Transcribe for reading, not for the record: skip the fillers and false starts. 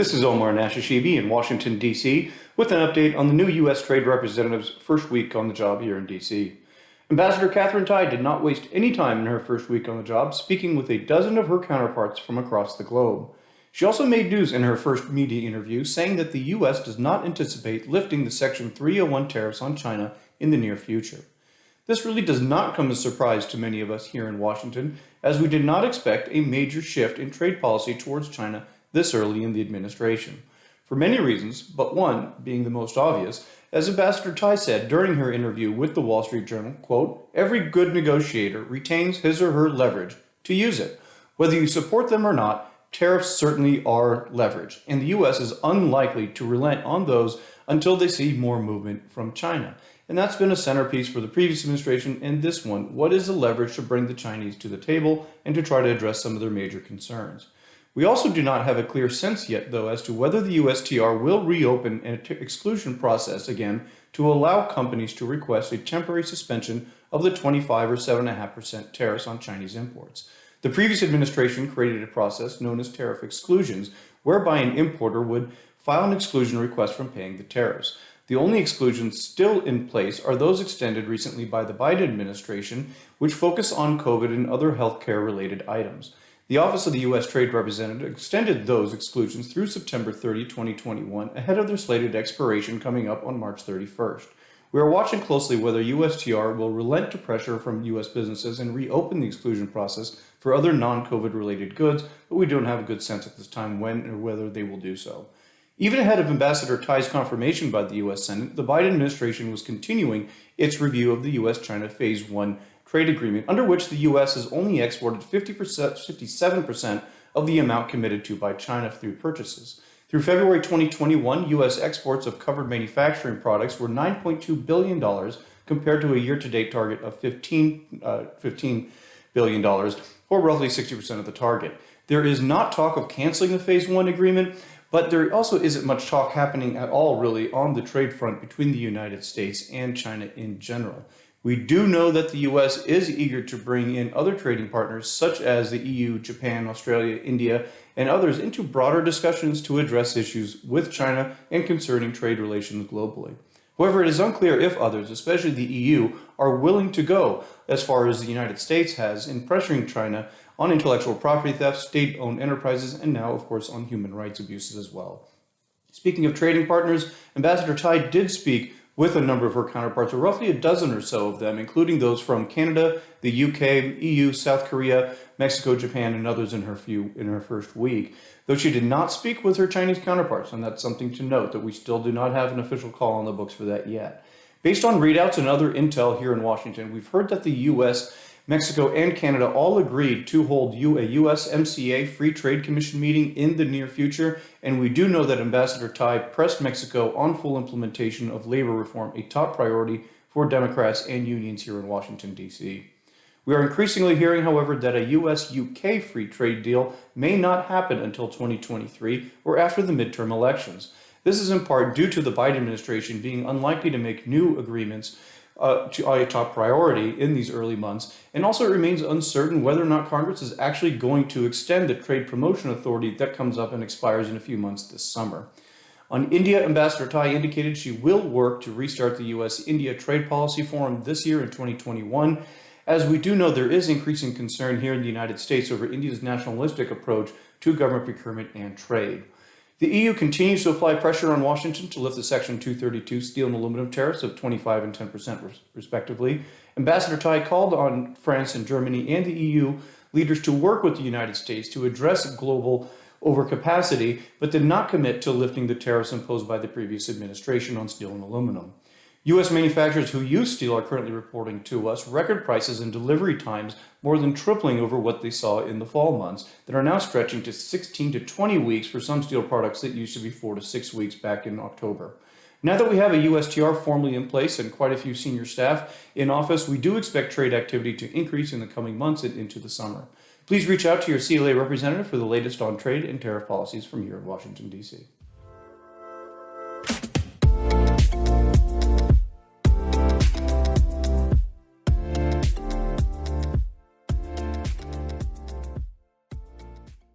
This is Omar Nashashibi in Washington, D.C. with an update on the new U.S. Trade Representative's first week on the job here in D.C. Ambassador Katherine Tai did not waste any time in her first week on the job, speaking with a dozen of her counterparts from across the globe. She also made news in her first media interview, saying that the U.S. does not anticipate lifting the Section 301 tariffs on China in the near future. This really does not come as a surprise to many of us here in Washington, as we did not expect a major shift in trade policy towards China this early in the administration. For many reasons, but one being the most obvious, as Ambassador Tai said during her interview with the Wall Street Journal, quote, "Every good negotiator retains his or her leverage to use it. Whether you support them or not, tariffs certainly are leverage, and the U.S. is unlikely to relent on those until they see more movement from China." And that's been a centerpiece for the previous administration and this one. What is the leverage to bring the Chinese to the table and to try to address some of their major concerns? We also do not have a clear sense yet, though, as to whether the USTR will reopen an exclusion process again to allow companies to request a temporary suspension of the 25 or 7.5% tariffs on Chinese imports. The previous administration created a process known as tariff exclusions, whereby an importer would file an exclusion request from paying the tariffs. The only exclusions still in place are those extended recently by the Biden administration, which focus on COVID and other healthcare-related items. The Office of the U.S. Trade Representative extended those exclusions through September 30, 2021, ahead of their slated expiration coming up on March 31st. We are watching closely whether USTR will relent to pressure from U.S. businesses and reopen the exclusion process for other non-COVID related goods, but we don't have a good sense at this time when or whether they will do so. Even ahead of Ambassador Tai's confirmation by the U.S. Senate, the Biden administration was continuing its review of the U.S.-China Phase 1 trade agreement, under which the U.S. has only exported 57% of the amount committed to by China through purchases. Through February 2021, U.S. exports of covered manufacturing products were $9.2 billion compared to a year-to-date target of $15 billion, or roughly 60% of the target. There is not talk of canceling the Phase 1 agreement, but there also isn't much talk happening at all, really, on the trade front between the United States and China in general. We do know that the U.S. is eager to bring in other trading partners, such as the EU, Japan, Australia, India, and others, into broader discussions to address issues with China and concerning trade relations globally. However, it is unclear if others, especially the EU, are willing to go as far as the United States has in pressuring China on intellectual property theft, state-owned enterprises, and now, of course, on human rights abuses as well. Speaking of trading partners, Ambassador Tai did speak with a number of her counterparts, or roughly a dozen or so of them, including those from Canada, the UK, EU, South Korea, Mexico, Japan, and others in her first week. Though she did not speak with her Chinese counterparts, and that's something to note, that we still do not have an official call on the books for that yet. Based on readouts and other intel here in Washington, we've heard that the US, Mexico, and Canada all agreed to hold a USMCA Free Trade Commission meeting in the near future, and we do know that Ambassador Tai pressed Mexico on full implementation of labor reform, a top priority for Democrats and unions here in Washington, D.C. We are increasingly hearing, however, that a US-UK free trade deal may not happen until 2023 or after the midterm elections. This is in part due to the Biden administration being unlikely to make new agreements to a top priority in these early months, and also it remains uncertain whether or not Congress is actually going to extend the trade promotion authority that comes up and expires in a few months this summer. On India, Ambassador Tai indicated she will work to restart the U.S.-India Trade Policy Forum this year in 2021, as we do know there is increasing concern here in the United States over India's nationalistic approach to government procurement and trade. The EU continues to apply pressure on Washington to lift the Section 232 steel and aluminum tariffs of 25 and 10% respectively. Ambassador Tai called on France and Germany and the EU leaders to work with the United States to address global overcapacity, but did not commit to lifting the tariffs imposed by the previous administration on steel and aluminum. U.S. manufacturers who use steel are currently reporting to us record prices and delivery times more than tripling over what they saw in the fall months that are now stretching to 16 to 20 weeks for some steel products that used to be 4 to 6 weeks back in October. Now that we have a USTR formally in place and quite a few senior staff in office, we do expect trade activity to increase in the coming months and into the summer. Please reach out to your CLA representative for the latest on trade and tariff policies from here in Washington, D.C.